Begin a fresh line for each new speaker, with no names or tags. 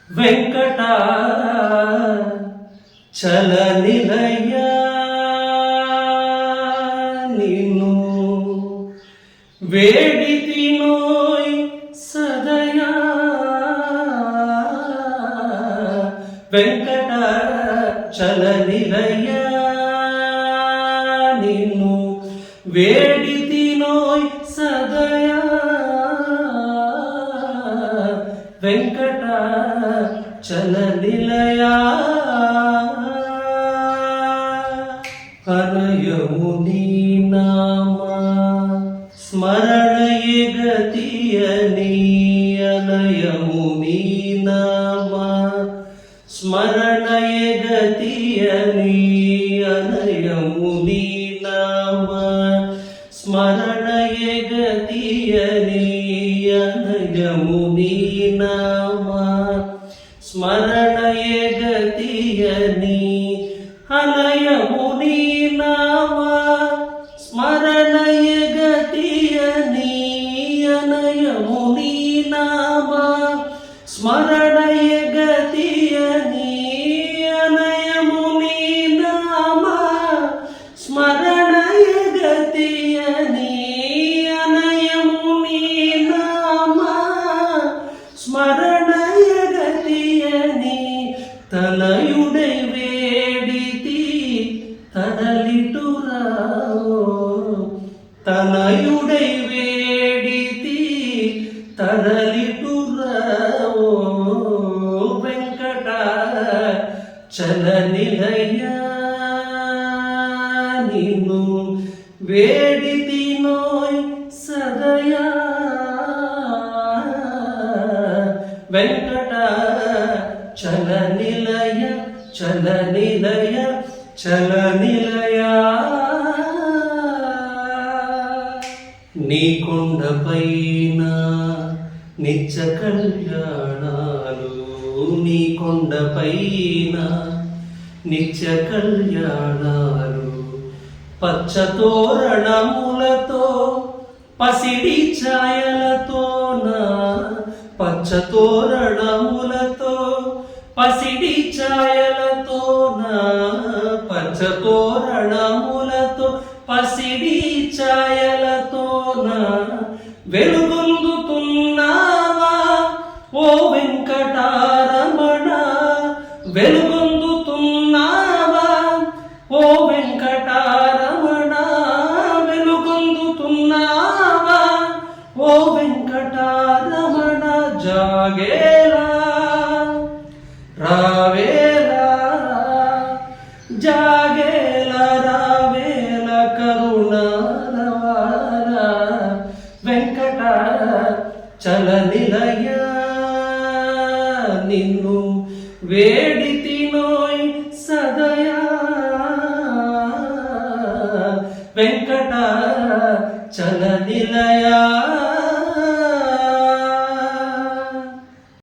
వెంకట చల నిలయ నిన్ను వేడితినోయ్ సదయా వెంకట చల నిలయ నిన్ను వేడితినోయ్ సదయా వెంకట చల నిలయా అనయము నీ నామ స్మరణయే గతియని అనయము నీ నామ స్మరణయే గతియని అనయము నీ నామ స్మరణయే గతియని అనయము నీ నామ స్మరణయే గతియని అనయము నీ నామ స్మరణయే గతియని అనయము నీ నామ స్మరణయే గతియని అనయము నీ నామ స్మరణయే గతియని అనయము నీ నామ స్మరణయే గతియని తనయుడై వేడితి తడలిటురావో తనయుడై వేడితి తడలిటురావో వెంకట చల నిలయ నిన్ను వేడితినోయ్ సదయా వెంకట చల నిలయ చల నిలయ చల నిలయ నీ కొండపైన నిత్య కళ్యాణాలు నీ కొండపైన నిత్య కళ్యాణాలు పచ్చ తోరణములతో పసిడి ఛాయలతోన పచ్చ తోరణములతో పసిడి ఛాయలతోన పచ్చ తోరణములతో పసిడి ఛాయలతోన వెలుగొందుతున్నావా ఓ వెంకటారమణ వెలుగొందుతున్నావా ఓ వెంకటారమణ వెలుగొందుతున్నావా ఓ వెంకటారమణ జాగేలా రావేలా జాగేలా రావేల కరుణాలవాల వెంకట చల నిలయ నిన్ను వేడితినోయ్ సదయా వెంకట చల నిలయా